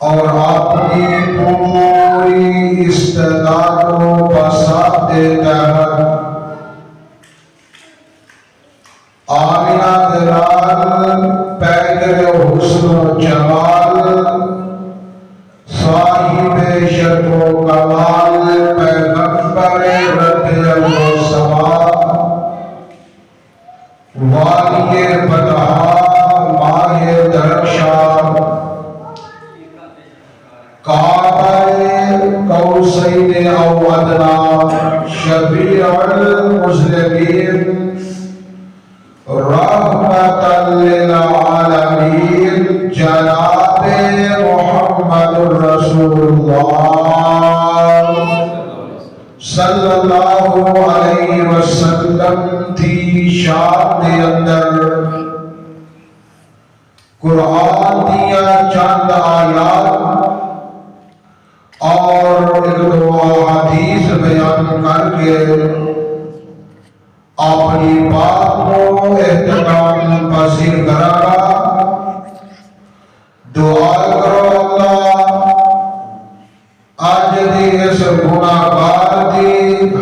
اور اپنی پوری استعداد و بساط تحت آمینہ دلال پیکر حسن و جمال صاحب شرف و کمال پیغمبر رب و سما والی بدہا ماہ درخشان کعبہ قوسین او ادنی شفیع المذنبین رحمت للعالمین جناب محمد رسول اللہ صلی اللہ علیہ وسلم دی شان دے اندر قرآن دیا چند آیات اور ایک دو حدیث بیان کر کے اپنی بات کو اہتمام پذیر کرا دعا کرو اللہ آج دی اس گناہگار دی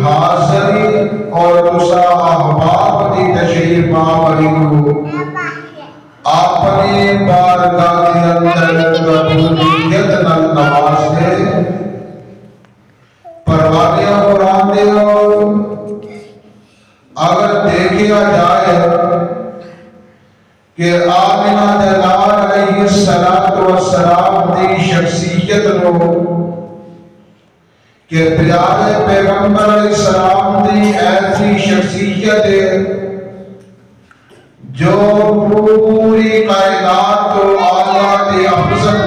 حاضری اور تسا احباب دی تشریف آوری کو اپنی بارگاہ کے اندر قبولیت نال نواز دے پروانیاں قرآن دے اگر دیکھیا جائے کہ آمینہ دلال علیہ السلام دی شخصیت نو کہ پیارے پیغمبر علیہ السلام دی ایسی شخصیت ہے جو پوری کائنات کو آیات افضل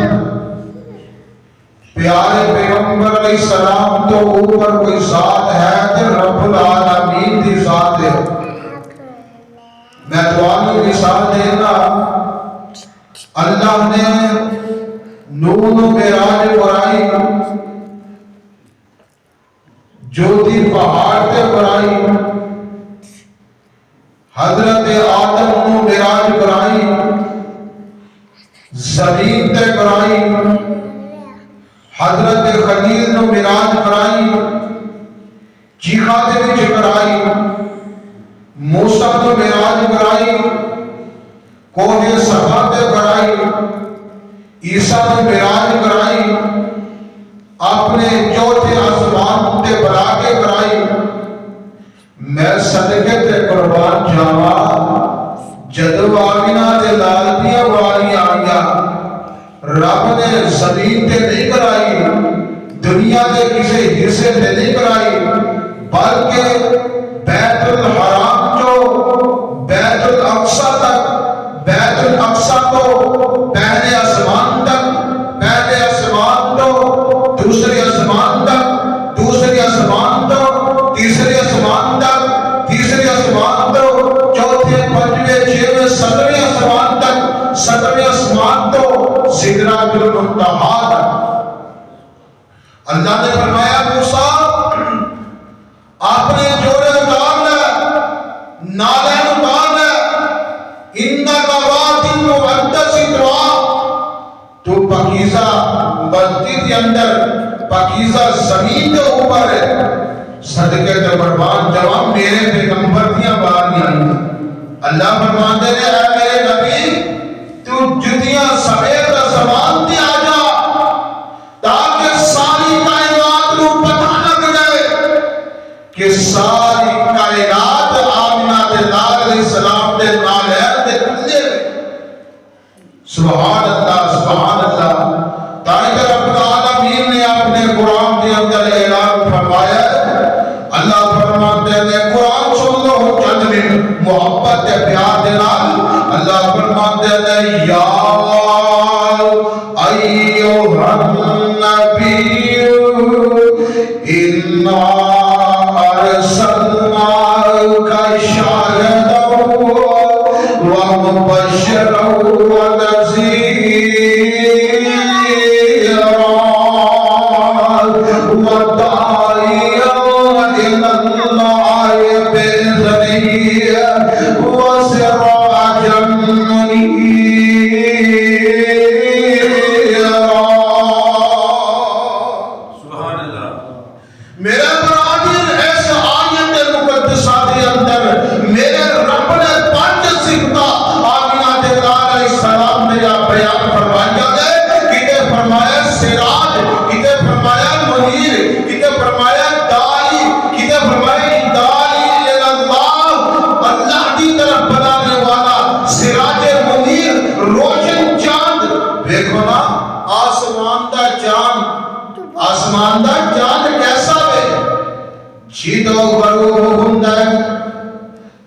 پیارے پیغمبر علیہ السلام تو اوپر کوئی ذات ہے تو رب العالمین دی ذات ہے. میں دوانی مثال دینا اللہ نے نون و معراج قرائی جو دی پہاڑ تے قرائی حضرت آدم نو معراج قرائی زمین تے قرائی حضرت خلیل نو معراج کرائی چیخا دے وچ کرائی موسیٰ نو معراج کرائی کوہ صفا تے کرائی عیسیٰ نو معراج کرائی اپنے چوتھے آسمان تے بلا کے کرائی. میں صدقے تے قربان جاواں جدو آمینہ دے لال دیا واری آیا رب نے زمین تے نہیں کرائی دنیا دے کسی حصے تے نہیں کرائی بلکہ بیت الحرام جو بیت الاقصی تک بیت الاقصی تو پہلے آسمان تک پہلے آسمان تو دوسرے آسمان تک دوسرے آسمان تو تیسرے آسمان تک تیسرے آسمان تو چوتھے پنجویں چھویں ساتویں آسمان تک ساتویں آسمان تو سدرۃ المنتہا تک. اللہ نے فرمایا موسیٰ آپ نے جوڑے اتار لے نالین اتار لے انکا وادی مقدس اتوا تو پاکیزہ بستی کے اندر پاکیزہ زمین کے اوپر ہے. صدقے تے قربان جواب میرے پیغمبر دیاں باریاں آئیں. اللہ فرماتے ہیں اے میرے نبی تو جتیاں سمیت زبان تے آ جا تاکہ ساری کائنات کو پتہ لگ جائے کہ ساری کائنات آمینہ دے لال علیہ السلام دے نالین دے کلے. سبحان اللہ سبحان اللہ. تاکہ رب العالمین نے اپنے قرآن کے اندر اعلان فرمایا اللہ فرماتے ہیں قرآن سن لو چند منٹ محبت کے پیار دے نال. اللہ فرماتے ہیں یا ایوہ النبی انا ارسلناک شاہدا ومبشرا ونذیرا وداعیا الی اللہ بإذنہ وسراجا منیرا.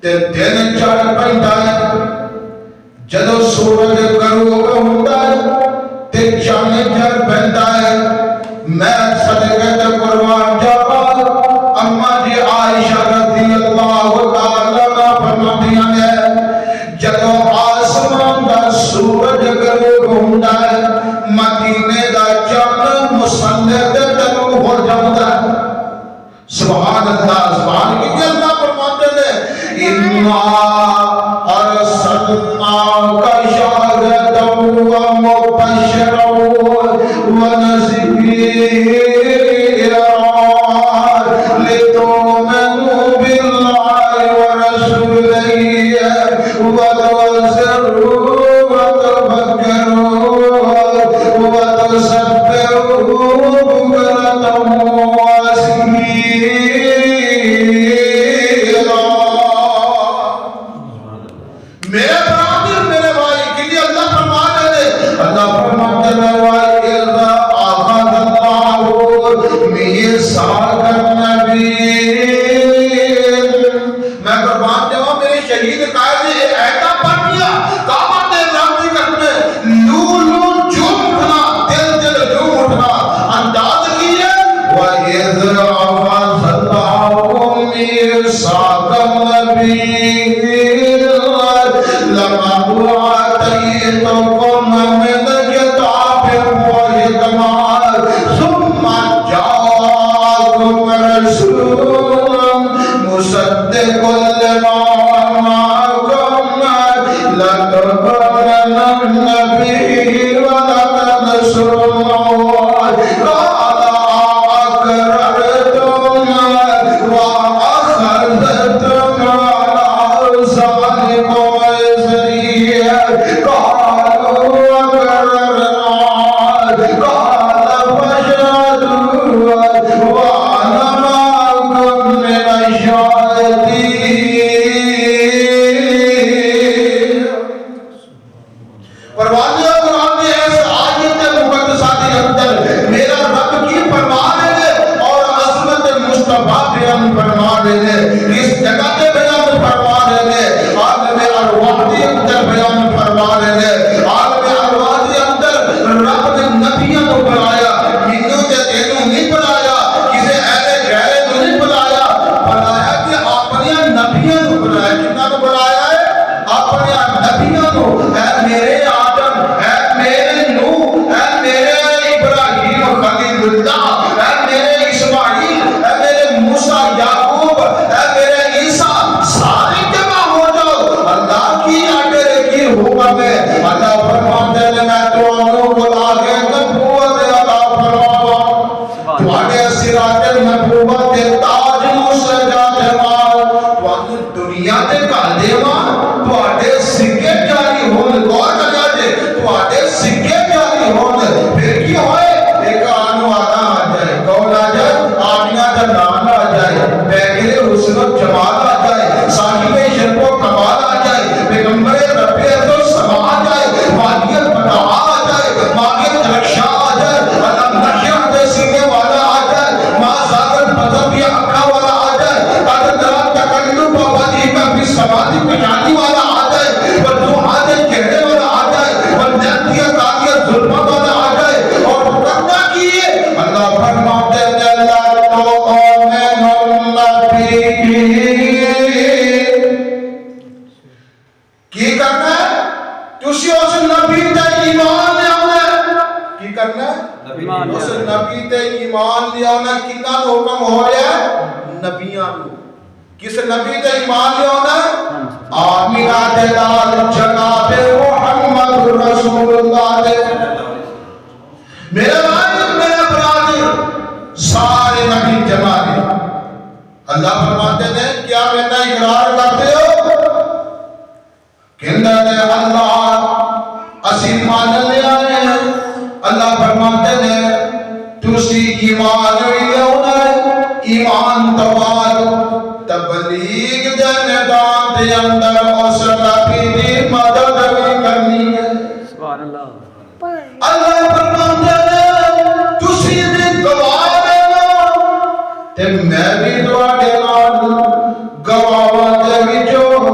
تے دن چڑھ پیندا ہے جدوں سورج غروب ہوندا ہے تے چاند چڑھ پیندا ہے میں صدقے تے قربان جاواں اما جی عائشہ رضی اللہ تعالی عنہا فرماندیاں نے جدوں آسمان دا سورج غروب ہوندا ہے مدینے دا چاند مسلح تے طلوع ہو جاندا ہے سبحان اللہ سبحان کی اللہ فرماتے ہیں انا ارسلناک شاہدا و مبشرا و نذیرا لتؤمنوا باللہ ورسولہ وتعزروه وتفكروه وتسبحوه بكرة میرے برادر میرے بھائی کے لیے اللہ فرماتے ہیں اللہ فرماتے ہیں آخذ اللہ میثاق النبیین میں قربان جاؤں میرے شہید قائد نے ایسا پڑھ دیا کعبہ کے رابطے کرنے لو لو جھوم اٹھنا دل دل جھوم اٹھنا انداز کیے وَإِذْ أَخَذَ اللَّهُ مِيثَاقَ النَّبِيِّينَ لما آتيتكم من كتاب وحكمة ثم جاءكم رسول مصدق لما معكم لتؤمنن به ولتنصرنه قال أقررتم وأخذتم على ذلكم اس جگہ کے بیان فرما رہے ہیں عالم ارواح کے اندر بیان فرما رہے ہیں عالم ارواح کے اندر رب نے نبیوں کو بلایا منوں تے تینوں نہیں بلایا کسی اہل غیر کو نہیں بلایا بلایا کہ اپنے نبیوں کو بلایا کتنا کو بلایا ہے اپنے نبیوں کو اے میرے آدم اے میرے نوح اے میرے ابراہیم خلیل اللہ اے میرے اسماعیل اے میرے موسیٰ یعقوب اے میرے عیسیٰ سارے جمع ہو جاؤ اللہ کی آگے کی حکم ہے اللہ فرماتے ہیں میں تو انہوں بلا کے نبوت عطا فرماؤں تو آگے سراج نبوت تاج مسجد جمال تو آگے دنیا دے کالے ماں تو آگے سکے جاری ہون گوھر لگا دے تو آگے سکے جاری ہون پھر کی ہوئے ایک آنو آنا آ جائے کون آ جائے آنیا جنان آ جائے بیگرے حسن و جمال آ جائے صاحب شرف و کمال آ جائے پیغمبر رب عزت و سما آ جائے مالیت بنا آ جائے مالیت رکشا آ جائے علم نشیح دے سینے والا آ جائے ماں زادر مذہب یا اکھا والا آ جائے قدر درات تکلب و وجہ کا بھی سماجی پجانی والا آ جائے وردوحات چہرے والا آ جائے وردیت آگیت ظلمت والا آ جائے اور کرنا کیے اللہ فرماتے ہیں اللہ تو کی کرنا ہے تسی اس نبی تے ایمان لے آنا کی کرنا ہے اس نبی تے ایمان لے آنا کنا حکم ہو رہا ہے نبیاں کو کس نبی تے ایمان لے آنا آمینہ دلال جناب محمد رسول اللہ دے میرے بھائی میرے برادر سارے نبی جمع دے اللہ فرماتے ہیں کیا میرا اقرار کرتے ہو کہندہ دے اللہ اسی مان لے آئے ہیں اللہ فرماتے ہیں تسی ایمان لے آئے ایمان توال تبلیغ دے میدان دے اندر اس نبی دی مدد بھی کرنی ہے سبحان اللہ اللہ فرماتے ہیں تسی بھی گواہ تے میں بھی دعا کے نال گواہ دے وچوں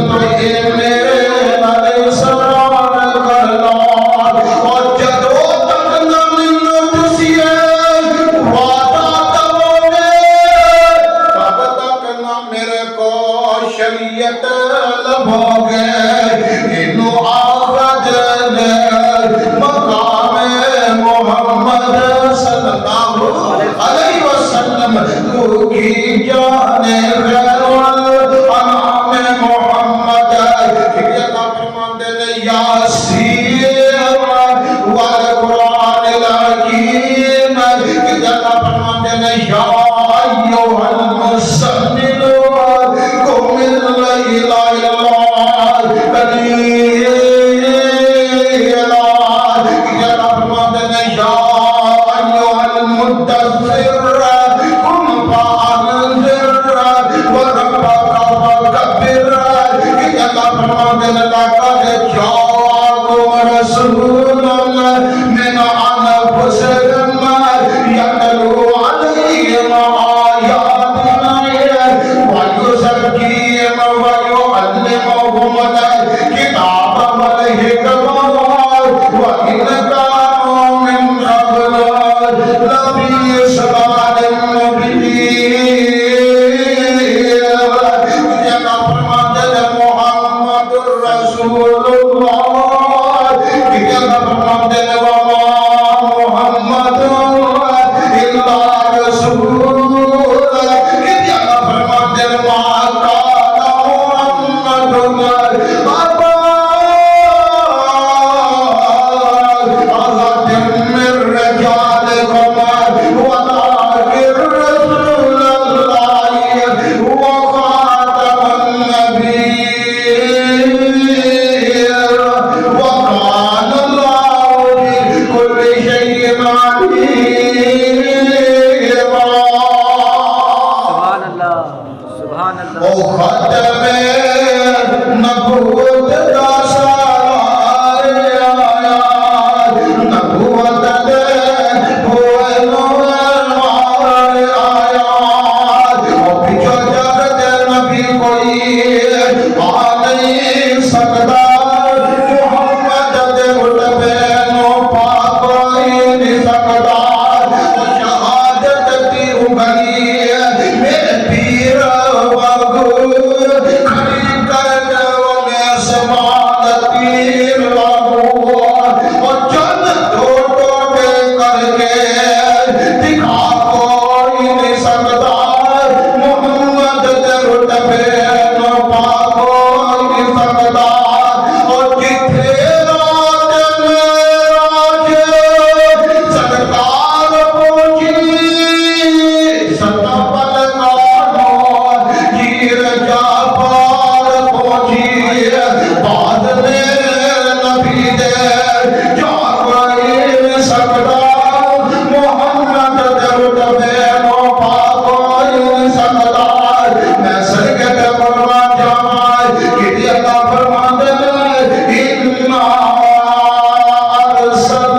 تو یہ میرے نال سلام کرنا اور جدو تک نہ منو تسیے وعدہ کرو تب تک نہ میرے کو شریعت لبو گے انو آخد مقام محمد صلی اللہ علیہ وسلم تو کی جانے خیر والانام محمد کہ اللہ فرماتے ہیں یاسین والقرآن الحکیم کہ اللہ فرماتے ہیں یا ایوہ المزمل قم اللیل الا قلیلا کہ اللہ فرماتے ہیں یا ایوہ المدثر قم فانذر وربک فکبر کہ اللہ فرماتے ہیں لقد جاءکم رسول من انفسکم یتلو علیہم آیاتنا ویزکیہم ویعلمہم الکتاب والحکمہ وإن كانوا من قبل لفی ضلال مبین اللہ فرماتے ہیں محمد رسول اللہ اللہ فرماتے ہیں وما محمد الا رسول اللہ فرماتے ہیں ما كان محمد ابا احد من رجالكم ولكن رسول الله وخاتم النبيين وكان الله بكل شيء عليما سبحان اللہ سبحان اللہ او ختم نبوت کا سالار آیا نبوت دے ہوئے نوار آیا او پیچھو جگت نبی کوئی آ نہیں سکتا محمد دے مطبع نو پاک کوئی نہیں سکتا شہادت کی انگلی میرے پیر وگو کھڑی کر انہیں سمال تیر لگو اور چند ٹوٹے کر کے دکھا کوئی نہیں سکتا محمد دے رتبے نو پا کوئی نہیں سکتا اور جتھے رات معراج سرکار پہنچی ستا پلکانوں جیر جا پار پہنچی بعد میں نبی دے جا کوئی نہیں سکتا محمد دے رتبے نو پا کوئی نہیں سکتا میں سرکت فرما جائے کہ اللہ فرماتے ہیں اِنَّا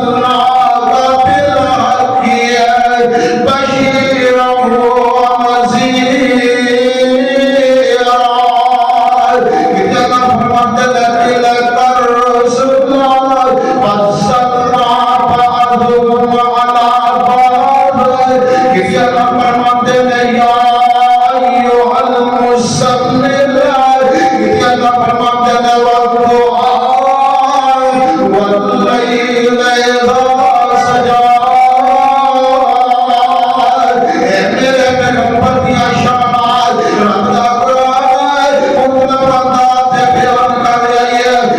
أَرْسَلْنَاكَ بِالْحَقِّ بَشِيرًا وَنَذِيرًا کہ اللہ فرماتے ہیں تِلْكَ الرُّسُلُ فَضَّلْنَا بَعْضَهُمْ عَلَىٰ بَعْضٍ کہ اللہ فرماتے ہیں یا ایھا المزمل کہ اللہ فرماتے ہیں والضحیٰ واللیل اذا سجا اے میرے پیغمبر کی شان رب دا قرآن حکم بندہ تے بیان کر رہی ہے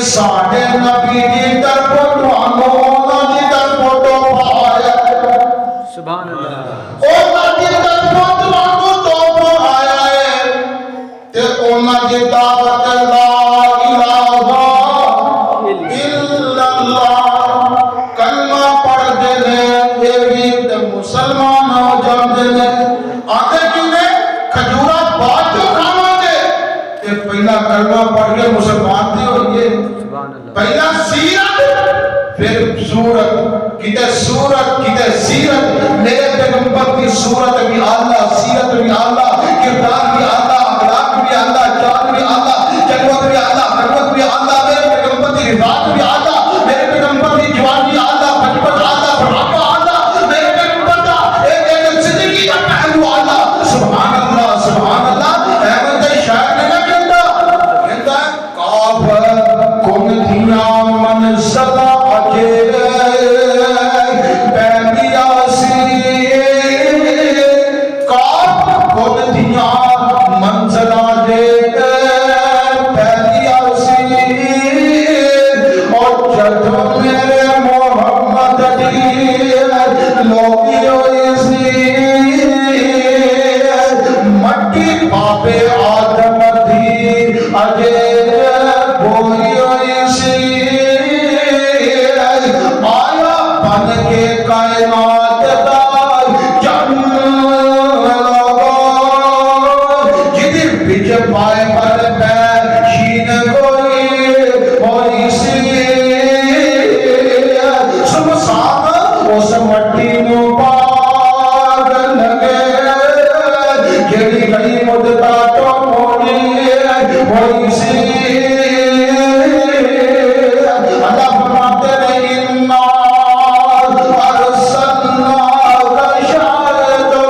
ساڈے نبی دی طرفوں تانوں انہاں دی طرفوں تحفہ آیا ہے سبحان اللہ انہاں دی طرفوں تانوں تحفہ آیا ہے تے انہاں دی دعوت لا الہ الا اللہ کلمہ پڑھ دے نے اے بھی تے مسلمان ہو جاندے نے آتے کیویں کھجورا بعد جو کھاواں گے تے پہلا کلمہ پڑھ کے مسلمان دی ہوئیے سبحان اللہ پہلا سیرت پھر صورت کتے صورت کتے سیرت میرے پیغمبر کی صورت بھی اللہ سیرت بھی اللہ کردار بھی اللہ اخلاق بھی اللہ چال بھی اللہ جنوت بھی اللہ حرمت بھی اللہ میرے پیغمبر کی رضاعت بھی اللہ میرے پیغمبر کی جوانی اللہ بچپن اللہ بڑھاپا اللہ میرے پیغمبر کا ایک زندگی کا پہلو اللہ سبحان اللہ سبحان اللہ احمد شاعر نے نہ کہتا کاف کن دیا منزل اجے پہلیا سی کاف کن دیا منزل اجے پہلیا سی اور جدو میرے محمد دی لوگی ہوئی سی مٹی پاپے آدم دی اجے بوئی ہوئی سی آیا بن کے کائنات دا جن لگو جدی بچ پائے پر پیر شین کوئی ہوئی سی سمسان اس مٹی نو پاگ لگے جڑی گئی مدتا تو موڑی ہوئی سی اللہ فرماتے ہیں انا ارسلناک شاہدا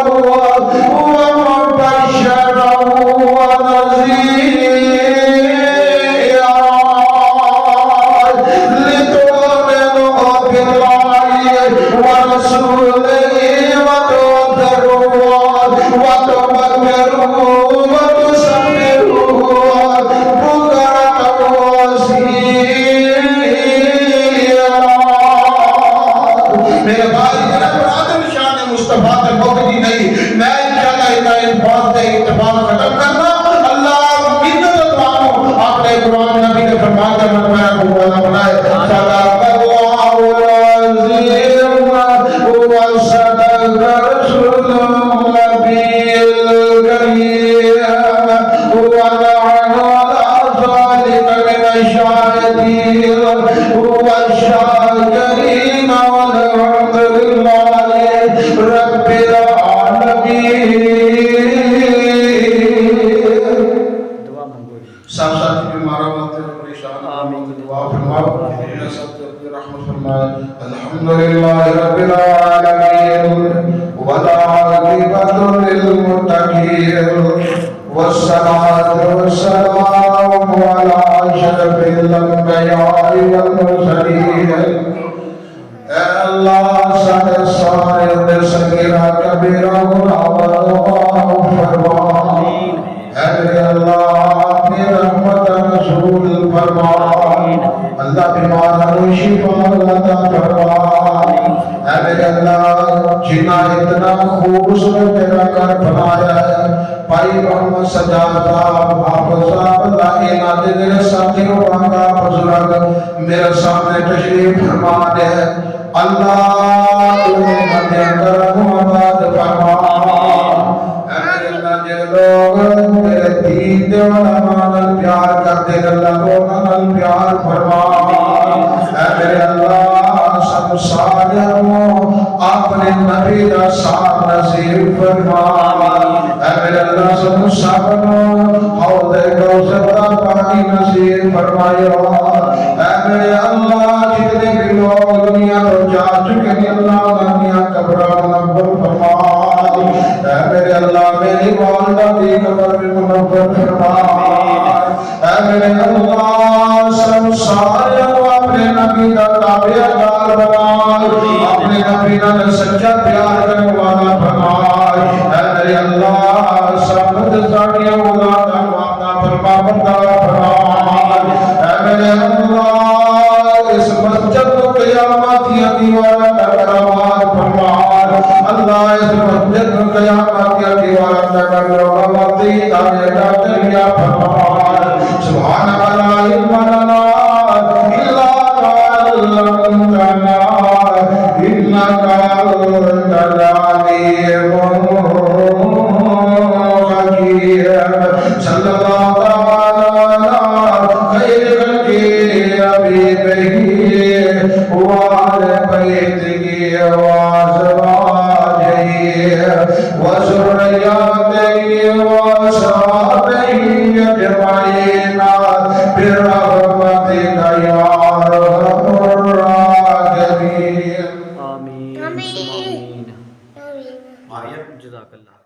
ومبشرا ونذیرا لتؤمنوا بالله ورسوله وتنذروا وتبشروا وتسبحوا بكرة وأصيلا میرے بھائی جناب برادر شان مصطفیٰ تک بہتی نہیں میں انشاءاللہ اتنا الفاظ دے اتفاق ختم کرنا اللہ منت دعاؤں آپ نے قرآن نبی نے فرمان کا منمایا قوانا بنائے صدق اللہ العظیم وصدق رسول النبی الکریم ونحن على ذلك من الشاهدين والشاكرين والحمد لله رب العالمين دعا منگو سب ساتھی بیماروں ہوتے ہیں پریشان آمین دعا فرماؤ اللہ سب کو اپنی رحمت فرمائے الحمدللہ رب العالمین والعاقبۃ للمتقین والصلاة والسلام على أشرف الأنبياء والمرسلين اے اللہ سارے سارے صغیرہ کبیرہ گناہوں فرما اے میرے اللہ اپنی رحمت رسول فرما اللہ بیماروں شفا عطا فرما اے میرے اللہ جنہ اتنا خوبصورت تیرا گھر بنایا ہے بھائی محمد سجاد صاحب حافظ صاحب اللہ انہاں دے ساتھی کو بانگا بزرگ میرے سامنے تشریف فرما دے اللہ تمہیں مدے اندر محمد فرما اے میرے اللہ جے لوگ میرے دین دے علماء نال پیار کرتے اللہ لوگاں نال پیار فرما اے میرے اللہ سب ساروں اپنے نبی دا ساتھ نصیب فرما اے میرے اللہ سب سابنوں حوض کوثر دا پانی نصیب فرمائے اے میرے اللہ جتنے بھی لوگ دنیا تو جا چکے ہیں اللہ دنیا قبرہ منور فرما اے میرے اللہ میری والدہ دی قبر بھی منور فرما اے میرے اللہ سب سارے اپنے نبی دا تابعدار بنا اپنے نبی دا سچا پیار کرنے والا بنا اے میرے اللہ سب ساڑیاں اولاداں وعدہ فرما بردار فرما اے اے اللہ اس مسجد کو قیامت یا دیوارہ کا کرامات فرما اللہ اس مسجد کو قیامت یا دیوارہ کا کرامات دریا فرما سبحان اللہ علم لنا الا علمتنا انك انت العليم الحكيم صلی اللہ تعالی علی خیر خلق حبیبہ وعلى بیتہ وازواجہ وذریاتہ وصحبہ اجمعین برحمتک یا ارحم الراحمین آمین آمین. آمین. جزاک اللہ.